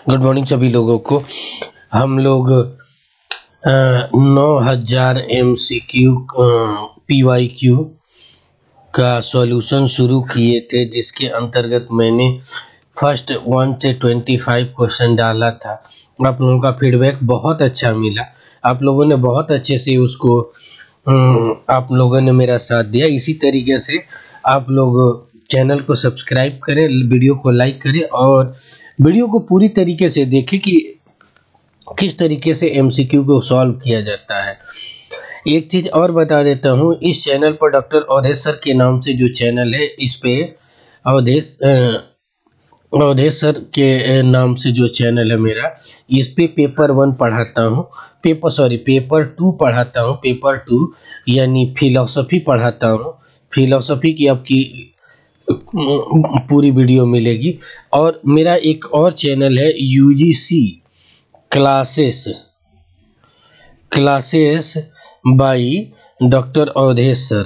Good morning सभी लोगों को। हम लोग 9000 MCQ PYQ का सॉल्यूशन शुरू किए थे, जिसके अंतर्गत मैंने फर्स्ट 1 से 25 क्वेश्चन डाला था। आप लोगों का फीडबैक बहुत अच्छा मिला, आप लोगों ने बहुत अच्छे से उसको आप लोगों ने मेरा साथ दिया। इसी तरीके से आप लोग चैनल को सब्सक्राइब करें, वीडियो को लाइक करें और वीडियो को पूरी तरीके से देखें कि किस तरीके से MCQ को सॉल्व किया जाता है। एक चीज़ और बता देता हूँ, इस चैनल पर डॉक्टर अवधेश सर के नाम से जो चैनल है, इस पे अवधेश सर के नाम से जो चैनल है मेरा, इस पे पेपर 1 पढ़ाता हूँ, पेपर 2 पढ़ाता हूँ। पेपर 2 यानी फिलॉसफी पढ़ाता हूँ। फिलॉसफी की आपकी पूरी वीडियो मिलेगी। और मेरा एक और चैनल है UGC classes by doctor Avadhesh sir.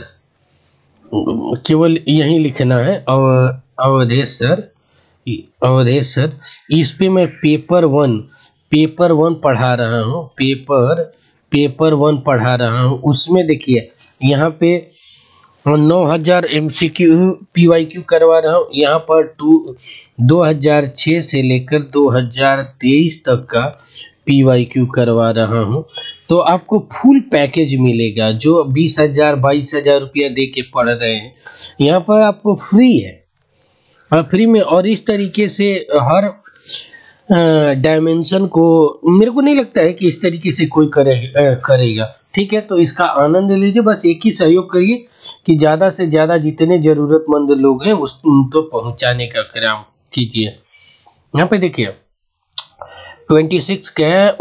केवल यही लिखना है अवधेश सर। इस पे मैं पेपर 1 पढ़ा रहा हूँ। पेपर 1 पढ़ा रहा हूँ। उसमें देखिए यहाँ पे 9000 MCQ PYQ करवा रहा हूँ। यहाँ पर 2006 से लेकर 2023 तक का PYQ करवा रहा हूँ। तो आपको फुल पैकेज मिलेगा, जो 20,000 22,000 रुपया दे के पढ़ रहे हैं, यहाँ पर आपको फ्री है, फ्री में। और इस तरीके से हर डायमेंशन को मेरे को नहीं लगता है कि इस तरीके से कोई करेगा। ठीक है, तो इसका आनंद लीजिए। बस एक ही सहयोग करिए कि ज़्यादा से ज़्यादा जितने ज़रूरतमंद लोग हैं उस तो पहुंचाने का काम कीजिए। यहाँ पे देखिए 26 क्या है,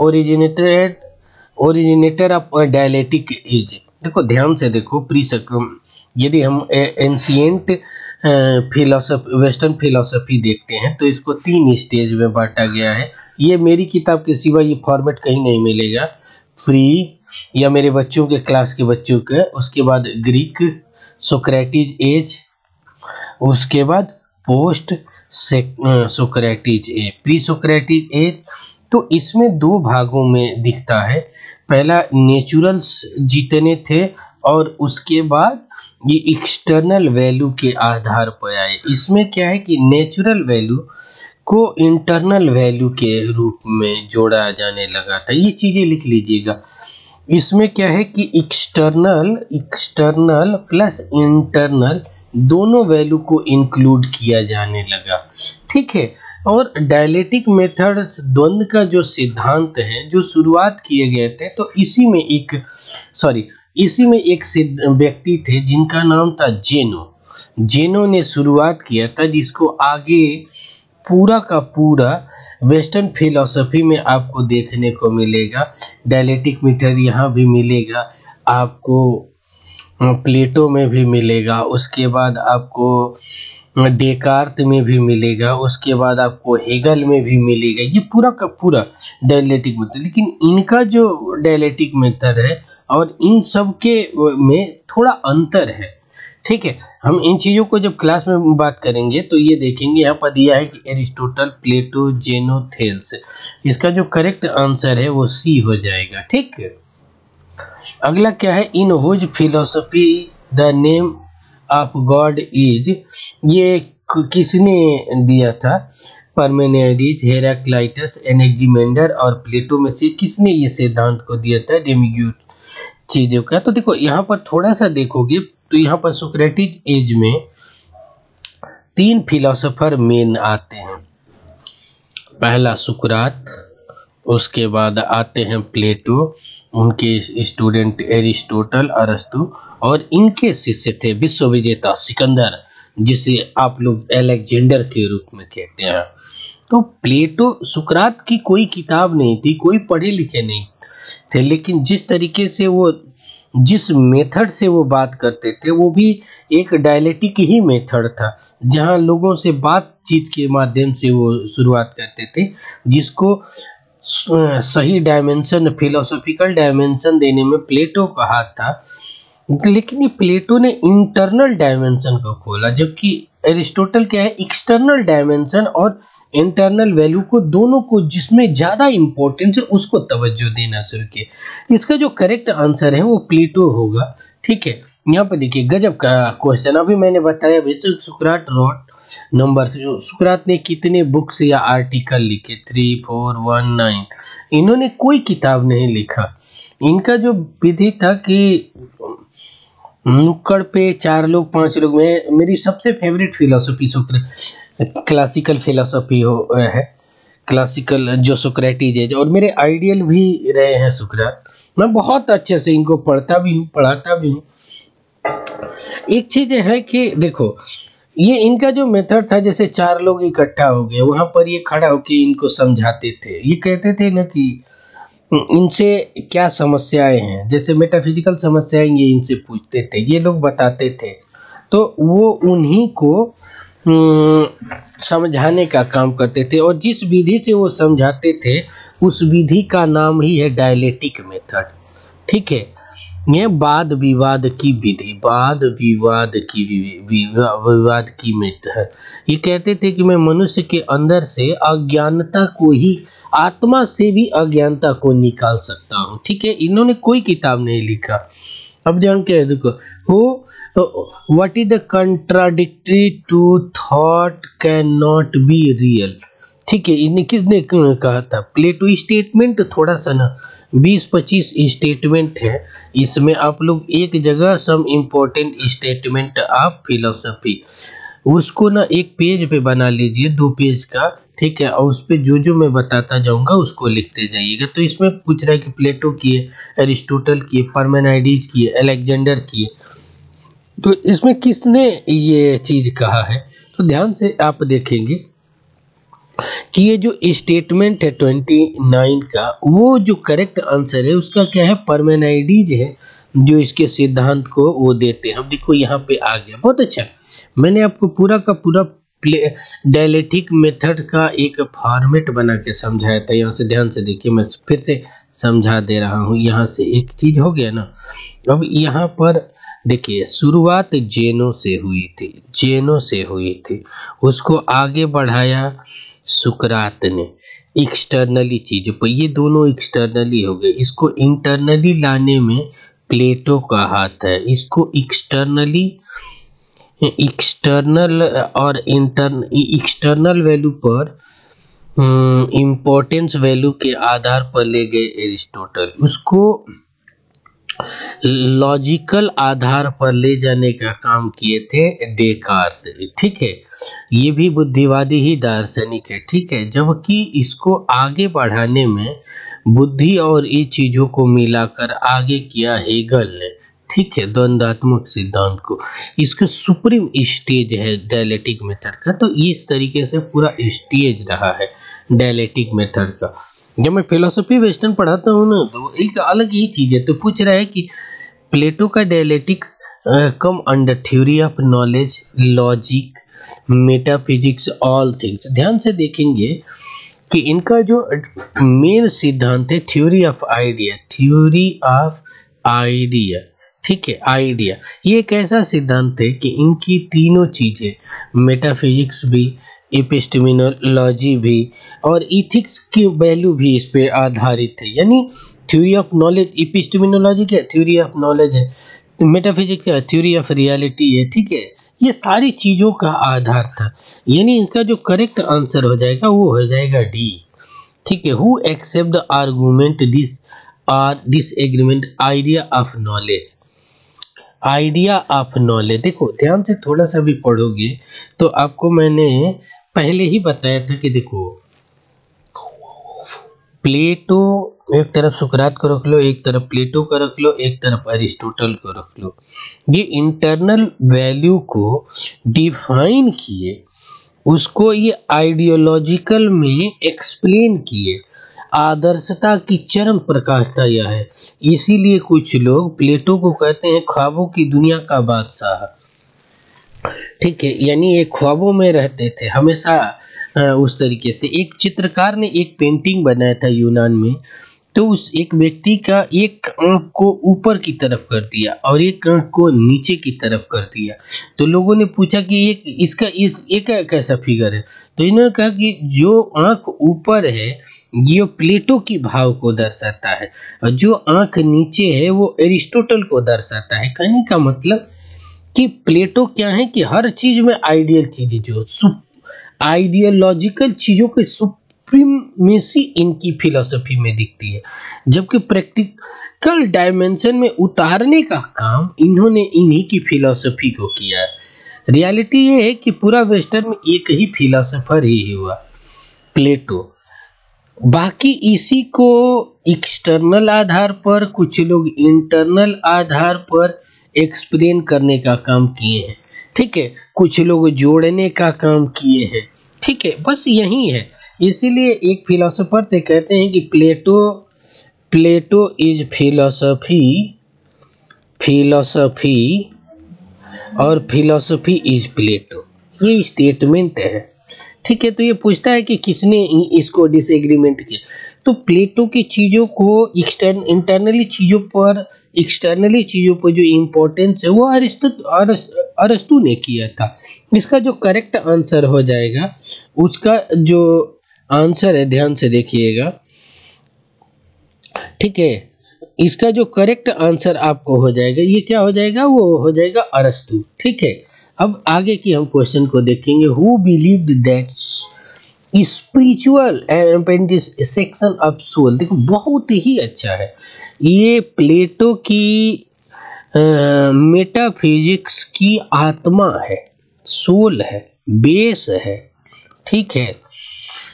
ओरिजिनेटर ऑफ डायलेक्टिक एज। देखो ध्यान से देखो, यदि हम एंशिएंट वेस्टर्न फिलोसफी देखते हैं तो इसको 3 स्टेज में बांटा गया है। ये मेरी किताब के सिवा ये फॉर्मेट कहीं नहीं मिलेगा, फ्री या मेरे बच्चों के क्लास के बच्चों के। उसके बाद ग्रीक सोक्रेटिक एज, उसके बाद post Socratic age, pre Socratic age. तो इसमें 2 भागों में दिखता है। पहला नेचुरल्स जितने थे और उसके बाद ये एक्सटर्नल वैल्यू के आधार पर आए। इसमें क्या है कि नेचुरल वैल्यू को इंटरनल वैल्यू के रूप में जोड़ा जाने लगा था। ये चीज़ें लिख लीजिएगा। इसमें क्या है कि एक्सटर्नल प्लस इंटरनल दोनों वैल्यू को इंक्लूड किया जाने लगा। ठीक है, और डायलेक्टिक मेथड द्वंद्व का जो सिद्धांत है, जो शुरुआत किए गए थे, तो इसी में एक व्यक्ति थे जिनका नाम था जेनो ने शुरुआत किया था, जिसको आगे पूरा का पूरा वेस्टर्न फिलॉसफी में आपको देखने को मिलेगा। डायलेक्टिक मेथड यहाँ भी मिलेगा, आपको प्लेटो में भी मिलेगा, उसके बाद आपको डेकार्त में भी मिलेगा, उसके बाद आपको हेगल में भी मिलेगा। ये पूरा का पूरा डायलेक्टिक मेथड। लेकिन इनका जो डायलेक्टिक मेथड है और इन सब के में थोड़ा अंतर है। ठीक है, हम इन चीज़ों को जब क्लास में बात करेंगे तो ये देखेंगे। यहाँ पर दिया है कि एरिस्टोटल, प्लेटो, जेनो, थेल्स। इसका जो करेक्ट आंसर है वो C हो जाएगा। ठीक है, अगला क्या है, in whose philosophy the name of God is. ये किसने दिया था? पार्मेनिडेस, हेराक्लाइटस, एनेक्जिमेंडर और प्लेटो में से किसने ये सिद्धांत को दिया था डेमियोस चीज़ों का? तो देखो यहाँ पर थोड़ा सा देखोगे तो यहाँ पर सोक्रेटिक एज में 3 फिलोसोफर मेन आते हैं। पहला सुकरात, उसके बाद आते हैं प्लेटो, उनके स्टूडेंट एरिस्टोटल, अरस्तु, और इनके शिष्य थे विश्व विजेता सिकंदर, जिसे आप लोग अलेक्जेंडर के रूप में कहते हैं। तो प्लेटो, सुकरात की कोई किताब नहीं थी, कोई पढ़े लिखे नहीं थे, लेकिन जिस तरीके से वो जिस मेथड से वो बात करते थे वो भी एक डायलेक्टिक ही मेथड था, जहाँ लोगों से बातचीत के माध्यम से वो शुरुआत करते थे, जिसको सही डायमेंशन, फिलोसॉफिकल डायमेंशन देने में प्लेटो का हाथ था। लेकिन ये प्लेटो ने इंटरनल डायमेंशन को खोला, जबकि एरिस्टोटल क्या है, एक्सटर्नल डायमेंशन और इंटरनल वैल्यू को दोनों को जिसमें ज़्यादा इम्पोर्टेंस है उसको तवज्जो देना शुरू किया। इसका जो करेक्ट आंसर है वो प्लेटो होगा। ठीक है, यहाँ पे देखिए गजब का क्वेश्चन, अभी मैंने बताया बेशक सुकरात रॉट नंबर, सुकरात ने कितने बुक्स या आर्टिकल लिखे, 3, 4, 1, 9। इन्होंने कोई किताब नहीं लिखा। इनका जो विधि था कि नुक्कड़ पे 4 लोग 5 लोग में, मेरी सबसे फेवरेट फिलोसफी क्लासिकल फिलोसफी है, क्लासिकल जो सोक्रेटिस है, और मेरे आइडियल भी रहे हैं सुकरात। मैं बहुत अच्छे से इनको पढ़ता भी हूँ, पढ़ाता भी हूँ। एक चीज है कि देखो ये इनका जो मेथड था, जैसे 4 लोग इकट्ठा हो गए, वहां पर ये खड़ा होकर इनको समझाते थे। ये कहते थे ना कि इनसे क्या समस्याएं हैं, जैसे मेटाफिजिकल समस्याएं ये इनसे पूछते थे, ये लोग बताते थे, तो वो उन्हीं को समझाने का काम करते थे। और जिस विधि से वो समझाते थे उस विधि का नाम ही है डायलेक्टिक मेथड। ठीक है, ये वाद विवाद की विधि, वाद विवाद की विवाद की मेथड। ये कहते थे कि मैं मनुष्य के अंदर से अज्ञानता को ही, आत्मा से भी अज्ञानता को निकाल सकता हूँ। ठीक है, इन्होंने कोई किताब नहीं लिखा। अब जान के देखो, हो what is the contradictory to thought can not be real. ठीक है, इन्हें किसने कहा था, प्लेटो। स्टेटमेंट थोड़ा सा ना 20-25 स्टेटमेंट है, इसमें आप लोग एक जगह some important statement of philosophy उसको ना एक पेज पे बना लीजिए, 2 पेज का। ठीक है, और उस पे जो जो मैं बताता जाऊंगा उसको लिखते जाइएगा। तो इसमें पूछ रहा है कि प्लेटो किए, एरिस्टोटल किए, पार्मेनाइडिस किए, अलेक्जेंडर किए, तो इसमें किसने ये चीज कहा है। तो ध्यान से आप देखेंगे कि ये जो स्टेटमेंट है 29 का, वो जो करेक्ट आंसर है उसका क्या है, पार्मेनाइडिस है, जो इसके सिद्धांत को वो देते हैं। अब देखो यहाँ पे आ गया, बहुत अच्छा। मैंने आपको पूरा का पूरा डायलेक्टिक मेथड का एक फॉर्मेट बना के समझाया था। यहाँ से ध्यान से देखिए, मैं फिर से समझा दे रहा हूँ। यहाँ से एक चीज हो गया ना। अब यहाँ पर देखिए, शुरुआत जेनो से हुई थी, जेनो से हुई थी, उसको आगे बढ़ाया सुकरात ने एक्सटर्नली चीजों पर। ये दोनों एक्सटर्नली हो गए, इसको इंटरनली लाने में प्लेटो का हाथ है। इसको एक्सटर्नल और एक्सटर्नल वैल्यू पर इम्पोर्टेंस वैल्यू के आधार पर ले गए एरिस्टोटल। उसको लॉजिकल आधार पर ले जाने का काम किए थे डेकार्त। ठीक है, ये भी बुद्धिवादी ही दार्शनिक है। ठीक है, जबकि इसको आगे बढ़ाने में बुद्धि और ये चीज़ों को मिलाकर आगे किया हेगल ने। ठीक है, द्वंद्वात्मक सिद्धांत को, इसका सुप्रीम स्टेज है डायलेक्टिक मेथड का। तो इस तरीके से पूरा स्टेज रहा है डायलेक्टिक मेथड का। जब मैं फिलोसफी वेस्टर्न पढ़ाता हूँ ना, तो एक अलग ही चीज़ है। तो पूछ रहा है कि प्लेटो का dialectics come under theory of knowledge, logic, metaphysics, all things. ध्यान से देखेंगे कि इनका जो मेन सिद्धांत है theory of idea, theory of idea. ठीक है, आइडिया ये एक ऐसा सिद्धांत है कि इनकी तीनों चीज़ें, मेटाफिजिक्स भी, एपिस्टेमोलॉजी भी और इथिक्स की वैल्यू भी इस पे आधारित है। यानी थ्योरी ऑफ नॉलेज, एपिस्टेमोलॉजी क्या थ्योरी ऑफ नॉलेज है, मेटाफिजिक्स क्या थ्योरी ऑफ रियलिटी है। ठीक है, ये सारी चीज़ों का आधार था। यानी इनका जो करेक्ट आंसर हो जाएगा वो हो जाएगा डी। ठीक है, who accept the argument this are disagreement idea of knowledge, idea of knowledge. देखो ध्यान से थोड़ा सा भी पढ़ोगे तो आपको मैंने पहले ही बताया था कि देखो प्लेटो एक तरफ सुकरात को रख लो, एक तरफ प्लेटो को रख लो, एक तरफ अरिस्टोटल को रख लो। ये इंटरनल वैल्यू को डिफाइन किए, उसको ये आइडियोलॉजिकल में एक्सप्लेन किए, आदर्शता की चरम प्रकाष्ठा यह है। इसीलिए कुछ लोग प्लेटो को कहते हैं ख्वाबों की दुनिया का बादशाह। ठीक है, यानी ये ख्वाबों में रहते थे हमेशा। उस तरीके से एक चित्रकार ने एक पेंटिंग बनाया था यूनान में, तो उस एक व्यक्ति का एक आंख को ऊपर की तरफ कर दिया और एक आंख को नीचे की तरफ कर दिया। तो लोगों ने पूछा कि एक कैसा फिगर है, तो इन्होंने कहा कि जो आंख ऊपर है ये प्लेटो की भाव को दर्शाता है और जो आंख नीचे है वो एरिस्टोटल को दर्शाता है। कहने का मतलब कि प्लेटो क्या है कि हर चीज में आइडियल चीजें, जो आइडियोलॉजिकल चीजों के सुप्रीमेसी इनकी फिलॉसफी में दिखती है, जबकि प्रैक्टिकल डायमेंशन में उतारने का काम इन्होंने इन्हीं की फिलॉसफी को किया है। रियलिटी ये है कि पूरा वेस्टर्न में एक ही फिलॉसफर ही हुआ, प्लेटो। बाकी इसी को एक्सटर्नल आधार पर, कुछ लोग इंटरनल आधार पर एक्सप्लेन करने का काम किए हैं, ठीक है। कुछ लोग जोड़ने का काम किए हैं, ठीक है। बस यही है। इसीलिए एक फिलोसोफर से कहते हैं कि प्लेटो इज फिलोसफी और फिलोसफी इज प्लेटो, ये स्टेटमेंट है, ठीक है। तो ये पूछता है कि किसने इसको डिसएग्रीमेंट किया, तो प्लेटो की चीज़ों को इंटरनली चीज़ों पर, एक्सटर्नली चीज़ों पर जो इम्पोर्टेंस है वो अरस्तु ने किया था। इसका जो करेक्ट आंसर हो जाएगा, उसका जो आंसर है ध्यान से देखिएगा, ठीक है। इसका जो करेक्ट आंसर आपको हो जाएगा, ये क्या हो जाएगा, वो हो जाएगा अरस्तु, ठीक है। अब आगे की हम क्वेश्चन को देखेंगे। Who believed that spiritual section of soul. देखो बहुत ही अच्छा है, ये प्लेटो की मेटाफिजिक्स की आत्मा है, सोल है, बेस है, ठीक है,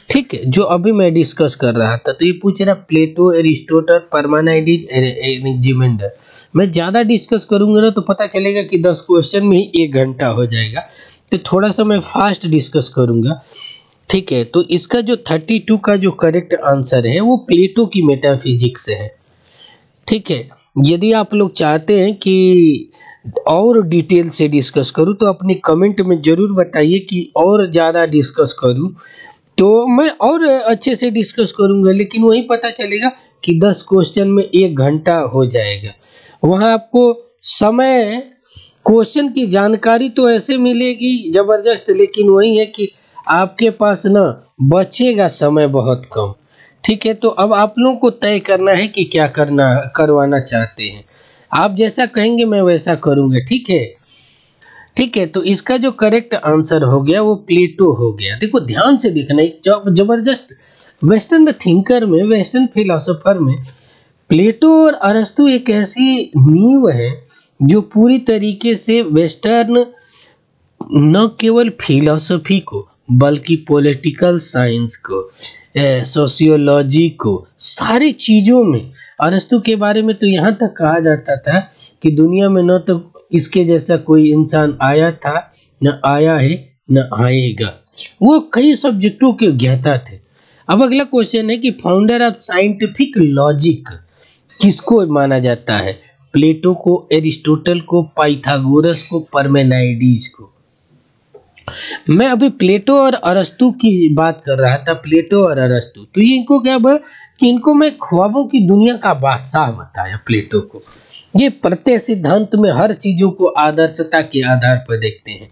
ठीक है। जो अभी मैं डिस्कस कर रहा था, तो ये पूछ रहा प्लेटो, एरिस्टोटल, पार्मेनाइडिस, एनेक्सिमेंडर। मैं ज़्यादा डिस्कस करूंगा ना तो पता चलेगा कि 10 क्वेश्चन में ही 1 घंटा हो जाएगा, तो थोड़ा सा मैं फास्ट डिस्कस करूंगा, ठीक है। तो इसका जो 32 का जो करेक्ट आंसर है वो प्लेटो की मेटाफिजिक्स है, ठीक है। यदि आप लोग चाहते हैं कि और डिटेल से डिस्कस करूं तो अपनी कमेंट में ज़रूर बताइए कि और ज़्यादा डिस्कस करूं, तो मैं और अच्छे से डिस्कस करूंगा, लेकिन वही पता चलेगा कि 10 क्वेश्चन में 1 घंटा हो जाएगा। वहाँ आपको समय, क्वेश्चन की जानकारी तो ऐसे मिलेगी ज़बरदस्त, लेकिन वही है कि आपके पास ना बचेगा समय बहुत कम, ठीक है। तो अब आप लोगों को तय करना है कि क्या करवाना चाहते हैं। आप जैसा कहेंगे मैं वैसा करूँगा, ठीक है, ठीक है। तो इसका जो करेक्ट आंसर हो गया वो प्लेटो हो गया। देखो ध्यान से देखना, एक जबरदस्त वेस्टर्न थिंकर में, वेस्टर्न फिलोसोफर में प्लेटो और अरस्तु एक ऐसी नींव है जो पूरी तरीके से वेस्टर्न न केवल फिलोसफी को बल्कि पॉलिटिकल साइंस को, सोशियोलॉजी को, सारी चीज़ों में, अरस्तु के बारे में तो यहाँ तक कहा जाता था कि दुनिया में न तो इसके जैसा कोई इंसान आया था, न आया है, न आएगा। वो कई सब्जेक्टों के ज्ञाता थे। अब अगला क्वेश्चन है कि फाउंडर ऑफ साइंटिफिक लॉजिक किसको माना जाता है, प्लेटो को, एरिस्टोटल को, पाइथागोरस को, पार्मेनाइडिस को। मैं अभी प्लेटो और अरस्तु की बात कर रहा था, प्लेटो और अरस्तु। तो ये इनको क्या बोला कि इनको मैं ख्वाबों की दुनिया का बादशाह बताया प्लेटो को। ये प्रत्यय सिद्धांत में हर चीज़ों को आदर्शता के आधार पर देखते हैं,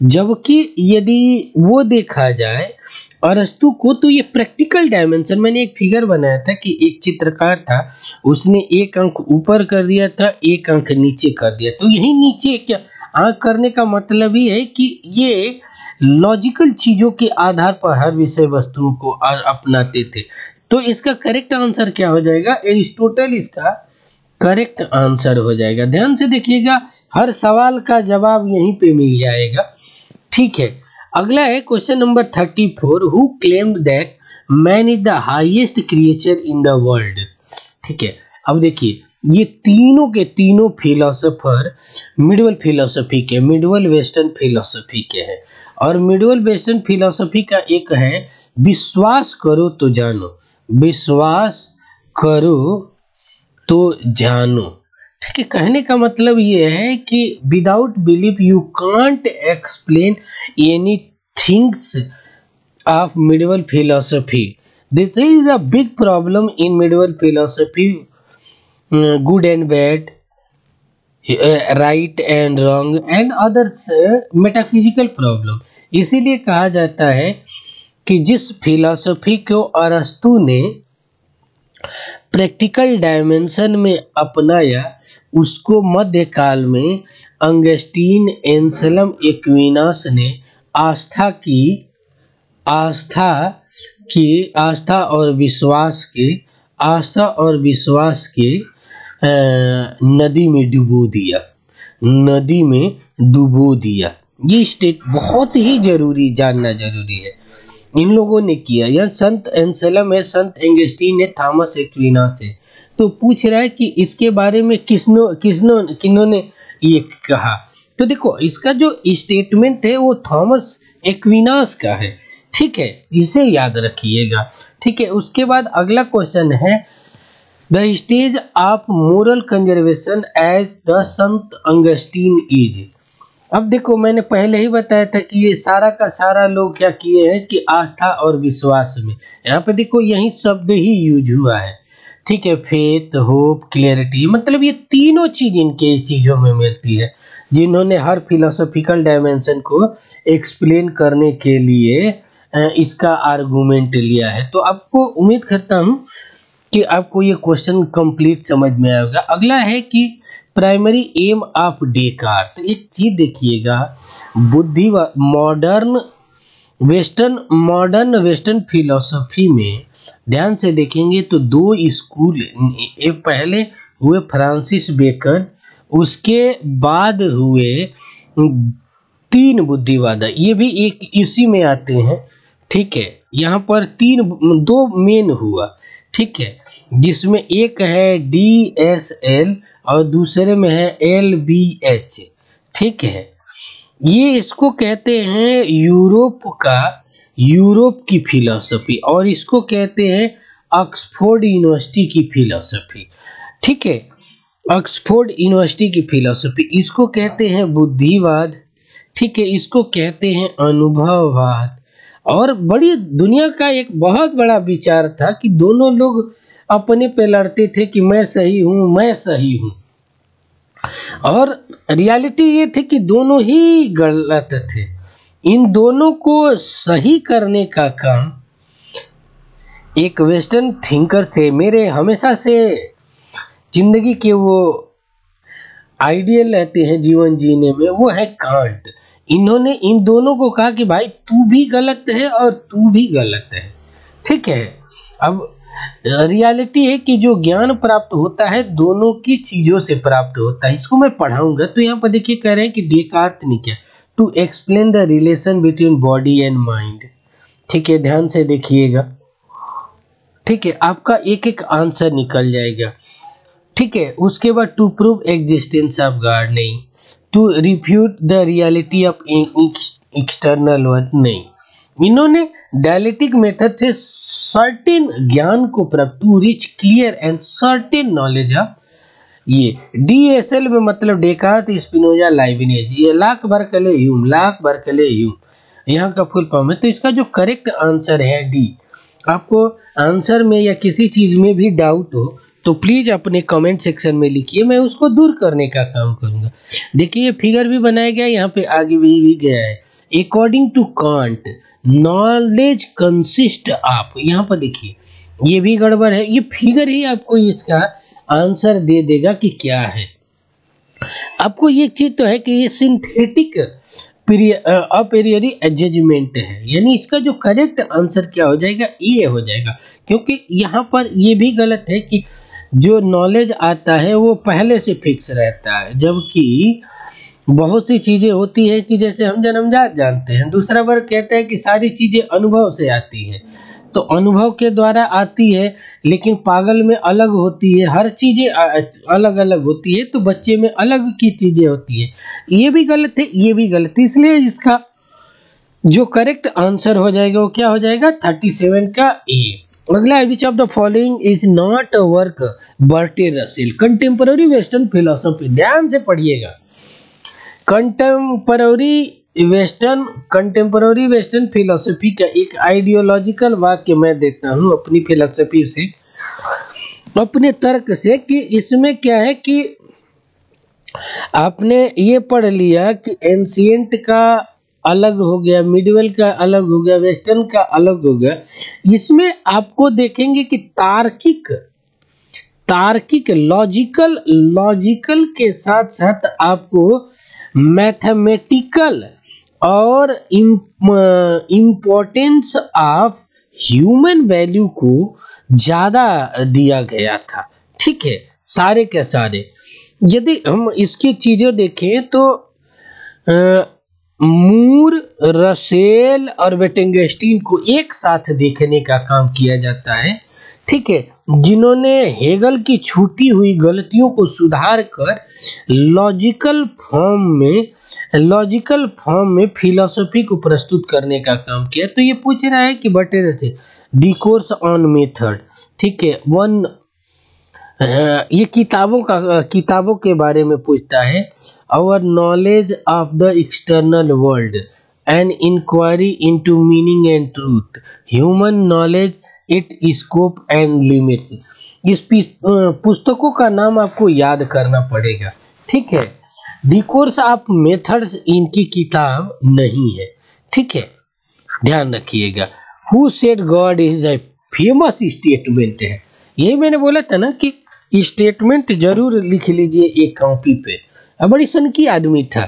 जबकि यदि वो देखा जाए अरस्तु को तो ये प्रैक्टिकल डायमेंशन। मैंने एक फिगर बनाया था कि एक चित्रकार था, उसने एक अंक ऊपर कर दिया था, एक अंक नीचे कर दिया। तो यही नीचे क्या आंक करने का मतलब ही है कि ये लॉजिकल चीज़ों के आधार पर हर विषय वस्तुओं को अपनाते थे। तो इसका करेक्ट आंसर क्या हो जाएगा, एरिस्टोटल इसका करेक्ट आंसर हो जाएगा। ध्यान से देखिएगा, हर सवाल का जवाब यहीं पे मिल जाएगा, ठीक है। अगला है question number 34। Who claimed that man is the highest creature in the world, ठीक है। अब देखिए, ये तीनों के तीनों फिलोसोफर मिडवल फिलोसफी के, मिडवल वेस्टर्न फिलोसफी के हैं। और मिडवल वेस्टर्न फिलोसफी का एक है विश्वास करो तो जानो, विश्वास करो तो जानो, ठीक है। कहने का मतलब ये है कि without belief you can't explain any things of medieval philosophy. This is a big problem in medieval philosophy, good and bad, right and wrong and others metaphysical problem. इसीलिए कहा जाता है कि जिस फिलॉसफी को अरस्तु ने प्रैक्टिकल डायमेंशन में अपनाया उसको मध्यकाल में अंगस्टीन एंसेलम एक्विनास ने आस्था और विश्वास के नदी में डुबो दिया। ये स्टेट बहुत ही जानना जरूरी है। इन लोगों ने किया, यह संत एंसेलम है, संत एंगस्टीन है, थॉमस एक्विनास है। तो पूछ रहा है कि इसके बारे में किन्होंने ये कहा। तो देखो इसका जो स्टेटमेंट है वो थॉमस एक्विनास का है, ठीक है, इसे याद रखिएगा, ठीक है। उसके बाद अगला क्वेश्चन है the stage of moral conservation as the saint Augustine is. अब देखो मैंने पहले ही बताया था कि ये सारा का सारा लोग क्या किए हैं कि आस्था और विश्वास में, यहाँ पे देखो यही शब्द ही यूज हुआ है, ठीक है। फेथ, होप, क्लियरिटी, मतलब ये तीनों चीज इनके इस चीजों में मिलती है, जिन्होंने हर फिलोसॉफिकल डायमेंशन को एक्सप्लेन करने के लिए इसका आर्गूमेंट लिया है। तो आपको उम्मीद करता हूँ कि आपको ये क्वेश्चन कंप्लीट समझ में आएगा। अगला है कि प्राइमरी एम ऑफ डेकार्ट। तो एक चीज देखिएगा, मॉडर्न वेस्टर्न फिलोसफी में ध्यान से देखेंगे तो दो स्कूल, एक पहले हुए फ्रांसिस बेकन, उसके बाद हुए तीन बुद्धिवाद, ये भी एक इसी में आते हैं, ठीक है। यहाँ पर दो मेन हुआ, ठीक है, जिसमें एक है DSL और दूसरे में है LBH, ठीक है। ये इसको कहते हैं यूरोप की फिलॉसफी, और इसको कहते हैं ऑक्सफोर्ड यूनिवर्सिटी की फिलॉसफी, ठीक है। ऑक्सफोर्ड यूनिवर्सिटी की फिलॉसफी, इसको कहते हैं बुद्धिवाद, ठीक है, इसको कहते हैं अनुभववाद। और बड़ी दुनिया का एक बहुत बड़ा विचार था कि दोनों लोग अपने पे लड़ते थे कि मैं सही हूँ, और रियलिटी ये थी कि दोनों ही गलत थे। इन दोनों को सही करने का काम एक वेस्टर्न थिंकर थे, मेरे हमेशा से जिंदगी के वो आइडियल रहते हैं जीवन जीने में, वो है कांट। इन्होंने इन दोनों को कहा कि भाई तू भी गलत है और तू भी गलत है, ठीक है। अब रियलिटी है कि जो ज्ञान प्राप्त होता है दोनों की चीजों से प्राप्त होता है, इसको मैं पढ़ाऊंगा। तो यहाँ पर देखिए कह रहे हैं कि डेकार्ट ने क्या, to explain the relation between body and mind, ठीक है, ध्यान से देखिएगा, ठीक है, आपका एक एक आंसर निकल जाएगा, ठीक है। उसके बाद to prove existence of god, नहीं। To refute the reality of external world, नहीं। इन्होंने डायलेक्टिक मेथड से सर्टेन ज्ञान को प्राप्त, to reach clear and certain knowledge of, ये DSL में मतलब डेकार्ट, स्पिनोजा, लाइबनिज, ये लाख बर्कले ह्यूम यहाँ का फुल फॉर्म है। तो इसका जो करेक्ट आंसर है D। आपको आंसर में या किसी चीज में भी डाउट हो तो प्लीज अपने कमेंट सेक्शन में लिखिए, मैं उसको दूर करने का काम करूंगा। देखिए ये फिगर भी बनाया गया, यहाँ पे आगे भी गया है। According to Kant knowledge consist of, यहाँ पर देखिए ये भी गड़बड़ है, ये फिगर ही आपको इसका आंसर दे देगा कि क्या है। आपको ये चीज तो है कि ये सिंथेटिक अपेरियरी जजमेंट है, यानी इसका जो करेक्ट आंसर क्या हो जाएगा, ये हो जाएगा। क्योंकि यहाँ पर ये भी गलत है कि जो नॉलेज आता है वो पहले से फिक्स रहता है, जबकि बहुत सी चीजें होती है कि जैसे हम जन्मजात जानते हैं। दूसरा वर्ग कहता है कि सारी चीजें अनुभव से आती है, तो अनुभव के द्वारा आती है, लेकिन पागल में अलग होती है, हर चीजें अलग अलग होती है, तो बच्चे में अलग की चीजें होती है। ये भी गलत है, ये भी गलत है, इसलिए इसका जो करेक्ट आंसर हो जाएगा वो क्या हो जाएगा, 37 का A। अगला, which of the following is not a work Bertrand Russell, contemporary western philosophy, ध्यान से पढ़िएगा। Contemporary western contemporary western philosophy का एक आइडियोलॉजिकल वाक्य मैं देता हूँ अपनी फिलोसफी से, अपने तर्क से, कि इसमें क्या है कि आपने ये पढ़ लिया कि एंशिएंट का अलग हो गया, मिडिवल का अलग हो गया, वेस्टर्न का अलग हो गया। इसमें आपको देखेंगे कि तार्किक लॉजिकल के साथ साथ आपको मैथमेटिकल और इम्पोर्टेंस ऑफ ह्यूमन वैल्यू को ज़्यादा दिया गया था। ठीक है, सारे के सारे यदि हम इसकी चीज़ें देखें तो मूर, रसेल और विटगेन्स्टाइन को एक साथ देखने का काम किया जाता है। ठीक है, जिन्होंने हेगल की छूटी हुई गलतियों को सुधार कर लॉजिकल फॉर्म में फिलॉसफी को प्रस्तुत करने का काम किया। तो ये पूछ रहा है कि बटे थे डिस्कोर्स ऑन मेथड। ठीक है, ये किताबों के बारे में पूछता है। Our knowledge of the external world and inquiry into meaning and truth, human knowledge, it scope and limits. इस पुस्तकों का नाम आपको याद करना पड़ेगा। ठीक है, डिस्कोर्स ऑफ मेथड्स इनकी किताब नहीं है। ठीक है, ध्यान रखिएगा। Who said God is a famous statement है। यही मैंने बोला था ना कि स्टेटमेंट जरूर लिख लीजिए एक कॉपी पे। बड़ी सनकी आदमी था,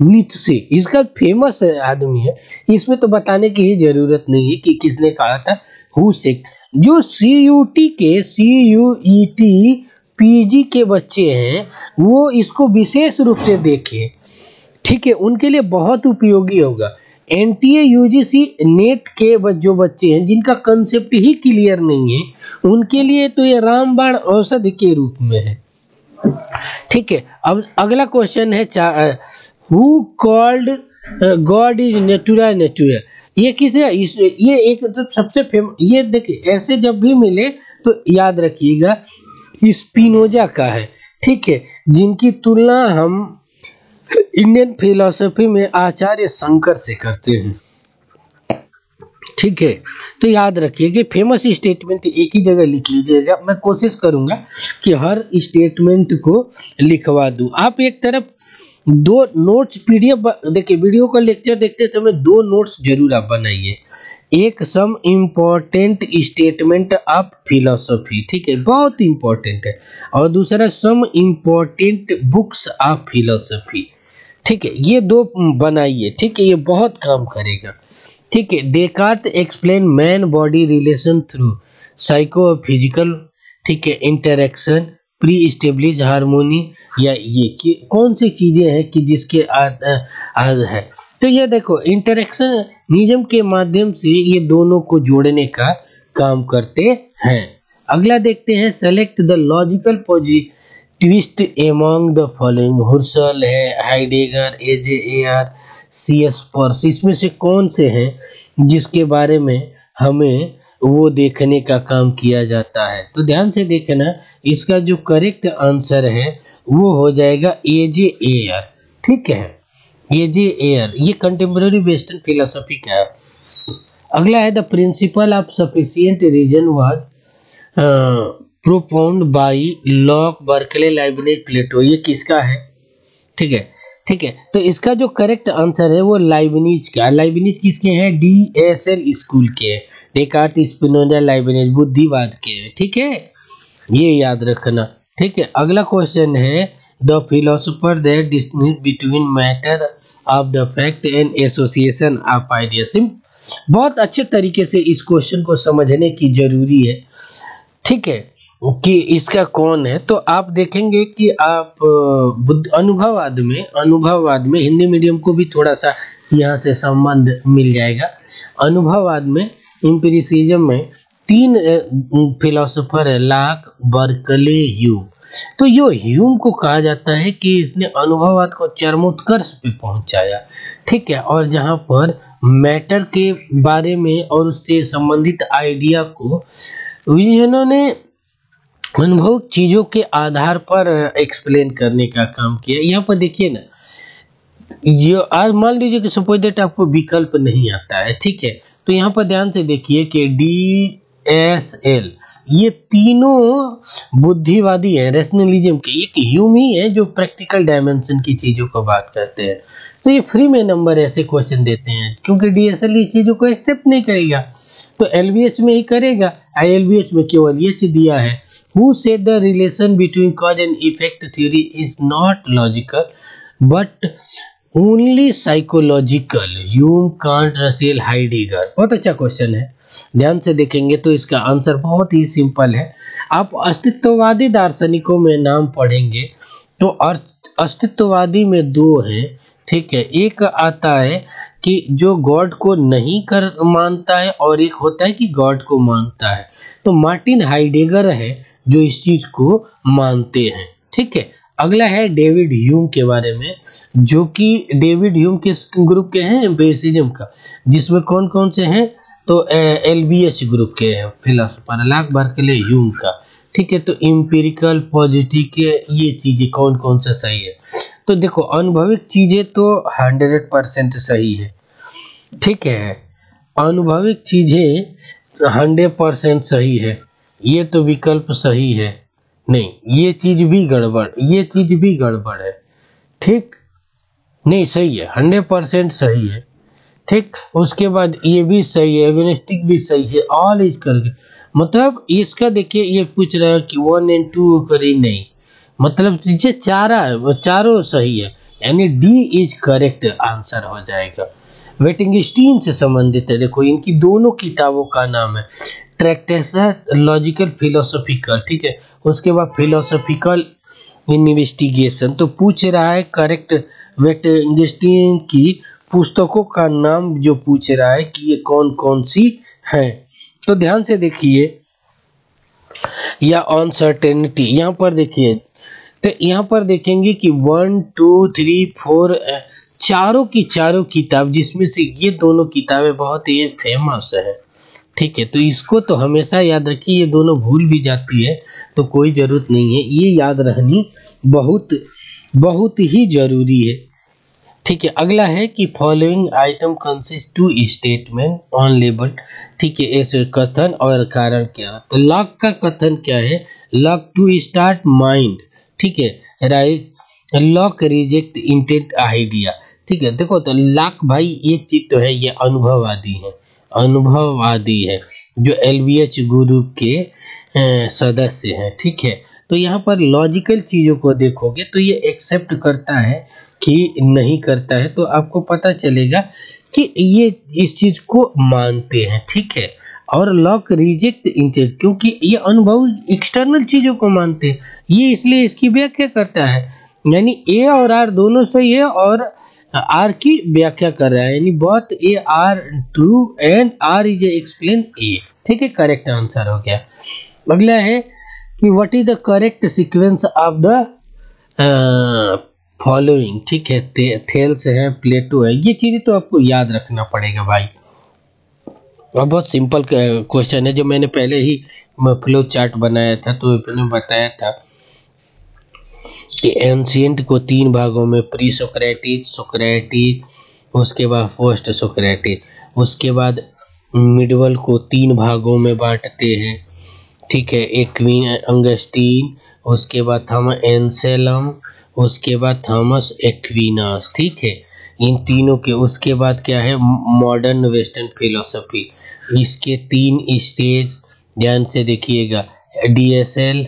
नीत्शे, इसका फेमस आदमी है, इसमें तो बताने की ही जरूरत नहीं है कि किसने कहा था। हु सेड, जो CUET PG के बच्चे हैं वो इसको विशेष रूप से देखें। ठीक है, उनके लिए बहुत उपयोगी होगा। NTA UGC नेट के जो बच्चे हैं जिनका कंसेप्ट ही क्लियर नहीं है, उनके लिए तो ये रामबाण औषधि के रूप में है। ठीक है, अब अगला क्वेश्चन है who called God is Natura. ये किसे, ये एक सबसे फेमस, ये देखिए ऐसे जब भी मिले तो याद रखिएगा स्पिनोजा का है। ठीक है, जिनकी तुलना हम इंडियन फिलॉसफी में आचार्य शंकर से करते हैं। ठीक है, तो याद रखिए कि फेमस स्टेटमेंट एक ही जगह लिख लीजिएगा। मैं कोशिश करूंगा कि हर स्टेटमेंट को लिखवा दूं। आप एक तरफ दो नोट्स PDF देखिए, वीडियो का लेक्चर देखते समय 2 नोट्स जरूर आप बनाइए। एक some important statement of philosophy, ठीक है, बहुत इंपॉर्टेंट है, और दूसरा some important books of philosophy. ठीक है, ये 2 बनाइए। ठीक है, ये बहुत काम करेगा। ठीक है, Descartes explain man body relation through psychophysical, ठीक है, इंटरेक्शन, प्री एस्टेब्लिश हार्मोनी, या ये कि कौन सी चीज़ें हैं कि जिसके है। तो ये देखो इंटरेक्शनिज्म के माध्यम से ये दोनों को जोड़ने का काम करते हैं। अगला देखते हैं, select the logical twist among the following. Husserl है, हाइडेगर, AJAR, CS पर्स, इसमें से कौन से हैं जिसके बारे में हमें वो देखने का काम किया जाता है। तो ध्यान से देखना, इसका जो करेक्ट आंसर है वो हो जाएगा AJAR। ठीक है, AJAR ये कंटेम्प्रेरी वेस्टर्न फिलोसफी का है। अगला है the principle of sufficient reason was profound by Locke, Berkeley, Leibniz, Plato. ये किसका है? ठीक है, ठीक है, तो इसका जो करेक्ट आंसर है वो लाइबनिज का। लाइबनिज किसके हैं? DSL स्कूल के हैं। डेकार्ट, स्पिनोजा, लाइबनिज बुद्धिवाद के हैं। ठीक है, ये याद रखना। ठीक है, अगला क्वेश्चन है the philosopher that distinguish between matter of the fact and association of ideas. बहुत अच्छे तरीके से इस क्वेश्चन को समझने की जरूरी है। ठीक है, कि इसका कौन है, तो आप देखेंगे कि आप अनुभववाद में हिंदी मीडियम को भी थोड़ा सा यहाँ से संबंध मिल जाएगा। अनुभववाद में, एम्पिरिसिज्म में 3 फिलोसोफर है, लॉक, बर्कले, ह्यूम। तो यो ह्यूम को कहा जाता है कि इसने अनुभववाद को चरमोत्कर्ष पे पहुंचाया। ठीक है, और जहाँ पर मैटर के बारे में और उससे संबंधित आइडिया को इन्होंने अनुभव चीज़ों के आधार पर एक्सप्लेन करने का काम किया। यहाँ पर देखिए ना, ये आज मान लीजिए कि सपोज दैट आपको विकल्प नहीं आता है, ठीक है, तो यहाँ पर ध्यान से देखिए कि DSL ये तीनों बुद्धिवादी है, रैशनलिज्म के। एक ह्यूम ही है जो प्रैक्टिकल डायमेंशन की चीज़ों को बात करते हैं। तो ये फ्री में नंबर ऐसे क्वेश्चन देते हैं क्योंकि DSL ये चीज़ों को एक्सेप्ट नहीं करेगा, तो LBH में ही करेगा। ILBH में केवल ये चीज दिया है, Who said the relation between cause and effect theory is not logical but only psychological? Hume, can't, Russell, Heidegger. बहुत अच्छा क्वेश्चन है, ध्यान से देखेंगे तो इसका आंसर बहुत ही सिंपल है। आप अस्तित्ववादी दार्शनिकों में नाम पढ़ेंगे तो अस्तित्ववादी में दो हैं, ठीक है। एक आता है कि जो गॉड को नहीं कर मानता है और एक होता है कि गॉड को मानता है। तो मार्टिन हाइडेगर है जो इस चीज को मानते हैं, ठीक है। अगला है डेविड ह्यूम के बारे में, जो कि डेविड ह्यूम किस ग्रुप के हैं, एम्पिरिसिज्म का, जिसमें कौन कौन से हैं, तो LBH ग्रुप के हैं फिलोसोफर, लॉक, बर्कले, ह्यूम का, ठीक है। तो एम्पिरिकल, पॉजिटिव के ये चीजें कौन कौन सा सही है, तो देखो अनुभविक चीजें तो 100% सही है, ठीक है। अनुभविक चीजें 100% सही है, ये तो विकल्प सही है नहीं, ये चीज भी गड़बड़, ये चीज भी गड़बड़ है, ठीक नहीं, सही है, 100% सही है, ठीक। उसके बाद ये भी सही है, एग्नोस्टिक भी सही है, ऑल इज करके, मतलब इसका देखिए ये पूछ रहा है कि 1 और 2 करी नहीं, मतलब चीजें चारों सही है, यानी डी इज करेक्ट आंसर हो जाएगा। वेटिंगस्टीन से संबंधित है, देखो इनकी दोनों किताबों का नाम है, ट्रैक्टेस लॉजिकल फिलोसॉफिकल, ठीक है। उसके बाद फिलोसॉफिकल इन्वेस्टिगेशन। तो पूछ रहा है करेक्ट वेटिंगस्टीन की पुस्तकों का नाम, जो पूछ रहा है कि ये कौन कौन सी हैं। तो ध्यान से देखिए, या अनसर्टेनिटी, यहाँ पर देखिए, तो यहाँ पर देखेंगे कि 1, 2, 3, 4 चारों की चारों किताब, जिसमें से ये दोनों किताबें बहुत ही फेमस है, ठीक है। तो इसको तो हमेशा याद रखिए, ये दोनों भूल भी जाती है तो कोई ज़रूरत नहीं है, ये याद रहनी बहुत बहुत ही ज़रूरी है, ठीक है। अगला है कि following item consist two statement on label, ठीक है। ऐसे कथन और कारण क्या है, तो लॉक का कथन क्या है, लॉक टू स्टार्ट माइंड, ठीक है, right, lock reject intent idea, ठीक है। देखो तो लॉक भाई एक चीज तो है, ये अनुभववादी है, अनुभववादी है, जो LBH ग्रुप के सदस्य हैं, ठीक है। तो यहाँ पर लॉजिकल चीज़ों को देखोगे तो ये एक्सेप्ट करता है कि नहीं करता है, तो आपको पता चलेगा कि ये इस चीज़ को मानते हैं, ठीक है। और लॉक रिजेक्ट इंटेंट, क्योंकि ये अनुभव एक्सटर्नल चीज़ों को मानते हैं, ये इसलिए इसकी व्याख्या करता है, यानी A और R दोनों सही है और R की व्याख्या कर रहा है, यानी both A are true and R is explain A, ठीक है, करेक्ट आंसर हो गया। अगला है कि what is the correct sequence of the following, ठीक है। थेल्स है, प्लेटो है, ये चीज़ें तो आपको याद रखना पड़ेगा भाई, और बहुत सिंपल क्वेश्चन है, जो मैंने पहले ही फ्लो चार्ट बनाया था तो मैंने बताया था कि एंशिएंट को 3 भागों में, प्री सोक्रेटिक, सोक्रेटिक, उसके बाद पोस्ट सोक्रेटिक, उसके बाद मिडवल को 3 भागों में बांटते हैं, ठीक है। एक क्वीन अंगस्टीन, उसके बाद थॉमस एंसेलम, उसके बाद थॉमस एक्विनास, ठीक है, इन तीनों के। उसके बाद क्या है, मॉडर्न वेस्टर्न फिलोसफी, इसके 3 स्टेज, ध्यान से देखिएगा, DSL,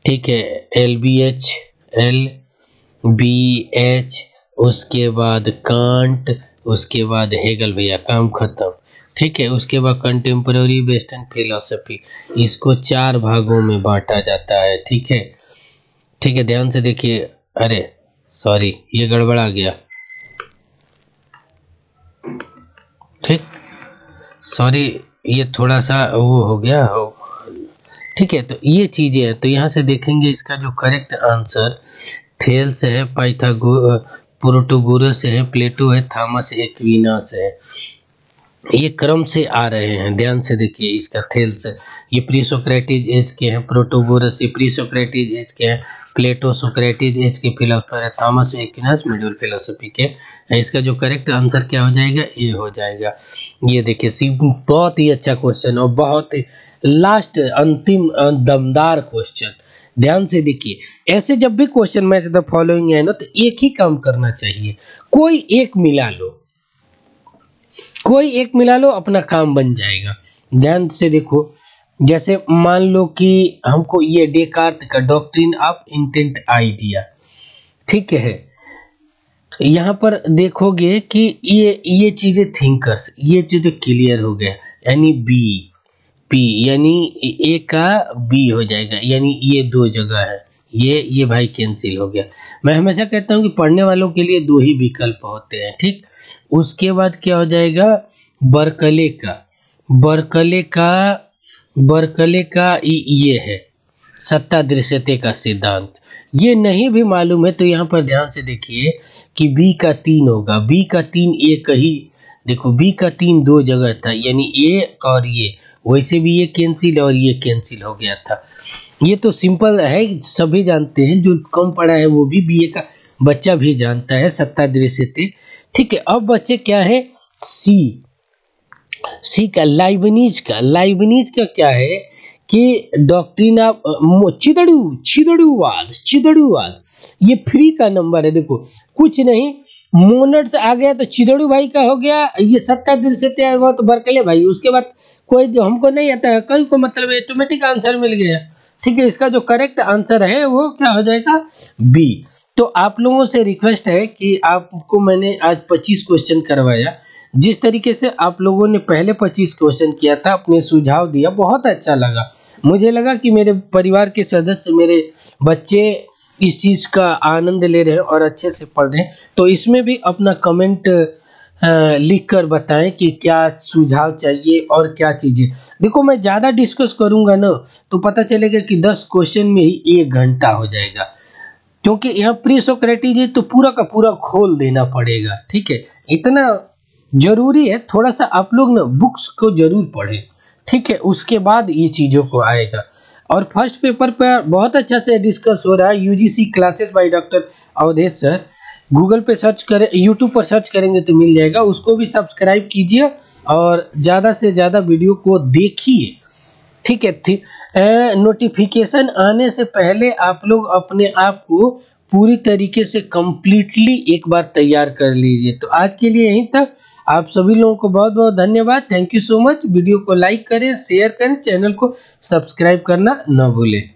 ठीक है, LBH, LBH, उसके बाद कांट, उसके बाद हेगल, भैया काम खत्म, ठीक है। उसके बाद कंटेम्प्रेरी वेस्टर्न फिलोसफी, इसको 4 भागों में बांटा जाता है, ठीक है, ठीक है। ध्यान से देखिए, अरे सॉरी ये गड़बड़ा गया, ठीक, सॉरी ये थोड़ा सा वो हो गया हो, ठीक है। तो ये चीज़ें हैं, तो यहाँ से देखेंगे इसका जो करेक्ट आंसर थेल्स है, प्रोटोगोरस है, प्लेटो है, थॉमस एक्विनास है, ये क्रम से आ रहे हैं, ध्यान से देखिए इसका थेल्स। ये प्री सोक्रेटिक एज के हैं, प्रोटोगोरस ये प्री सोक्रेटिक एज के हैं, प्लेटो सोक्रेटिक एज के फिलोसोफर है, थॉमस एक्विनास मिडिल फिलोसफी के। इसका जो करेक्ट आंसर क्या हो जाएगा, ये हो जाएगा। ये देखिए सी, बहुत ही अच्छा क्वेश्चन और बहुत ही लास्ट अंतिम दमदार क्वेश्चन। ध्यान से देखिए, ऐसे जब भी क्वेश्चन मैच द फॉलोइंग है ना, तो एक ही काम करना चाहिए, कोई एक मिला लो, कोई एक मिला लो, अपना काम बन जाएगा। ध्यान से देखो, जैसे मान लो कि हमको ये डेकार्त का डॉक्ट्रिन ऑफ इंटेंट आइडिया, ठीक है, यहाँ पर देखोगे कि ये चीजें थिंकर्स, ये चीजें क्लियर हो गया, यानी बी पी, यानी ए का बी हो जाएगा, यानी ये दो जगह है, ये भाई कैंसिल हो गया। मैं हमेशा कहता हूँ कि पढ़ने वालों के लिए दो ही विकल्प होते हैं, ठीक। उसके बाद क्या हो जाएगा, बर्कले का ये है सत्ता दृश्यते का सिद्धांत। ये नहीं भी मालूम है तो यहाँ पर ध्यान से देखिए कि बी का 3 होगा, बी का 3 एक ही, देखो बी का 3 दो जगह था, यानी ए और ये, वैसे भी ये कैंसिल और ये कैंसिल हो गया था। ये तो सिंपल है, सभी जानते हैं, जो कम पढ़ा है वो भी बीए का बच्चा भी जानता है सत्ता दृश्यते, ठीक है। अब बच्चे क्या है, सी का लाइबनिज का क्या है कि डॉक्ट्रिन ऑफ चिदड़ूवाद, ये फ्री का नंबर है। देखो कुछ नहीं, मोनड्स आ गया तो चिदड़ू भाई का हो गया, ये सत्ता दृश्यते आएगा तो बर्कले भाई, उसके बाद कोई जो हमको नहीं आता है कई को, मतलब ऑटोमेटिक आंसर मिल गया, ठीक है। इसका जो करेक्ट आंसर है वो क्या हो जाएगा, बी। तो आप लोगों से रिक्वेस्ट है कि आपको मैंने आज 25 क्वेश्चन करवाया, जिस तरीके से आप लोगों ने पहले 25 क्वेश्चन किया था, अपने सुझाव दिया, बहुत अच्छा लगा। मुझे लगा कि मेरे परिवार के सदस्य, मेरे बच्चे इस चीज़ का आनंद ले रहे हैं और अच्छे से पढ़ रहे हैं। तो इसमें भी अपना कमेंट लिख कर बताएं कि क्या सुझाव चाहिए और क्या चीज़ें। देखो मैं ज़्यादा डिस्कस करूंगा ना तो पता चलेगा कि 10 क्वेश्चन में ही 1 घंटा हो जाएगा, क्योंकि यहाँ प्री सोक्रेटिक है तो पूरा का पूरा खोल देना पड़ेगा, ठीक है। इतना जरूरी है, थोड़ा सा आप लोग ना बुक्स को जरूर पढ़ें, ठीक है, उसके बाद ये चीज़ों को आएगा। और फर्स्ट पेपर पर बहुत अच्छा से डिस्कस हो रहा है, UGC classes by doctor Avadhesh sir, Google पे सर्च करें, यूट्यूब पर सर्च करेंगे तो मिल जाएगा, उसको भी सब्सक्राइब कीजिए और ज़्यादा से ज़्यादा वीडियो को देखिए, ठीक है। नोटिफिकेशन आने से पहले आप लोग अपने आप को पूरी तरीके से कंप्लीटली एक बार तैयार कर लीजिए। तो आज के लिए यहीं तक, आप सभी लोगों को बहुत बहुत धन्यवाद, thank you so much. Video को लाइक करें, शेयर करें, चैनल को सब्सक्राइब करना न भूलें।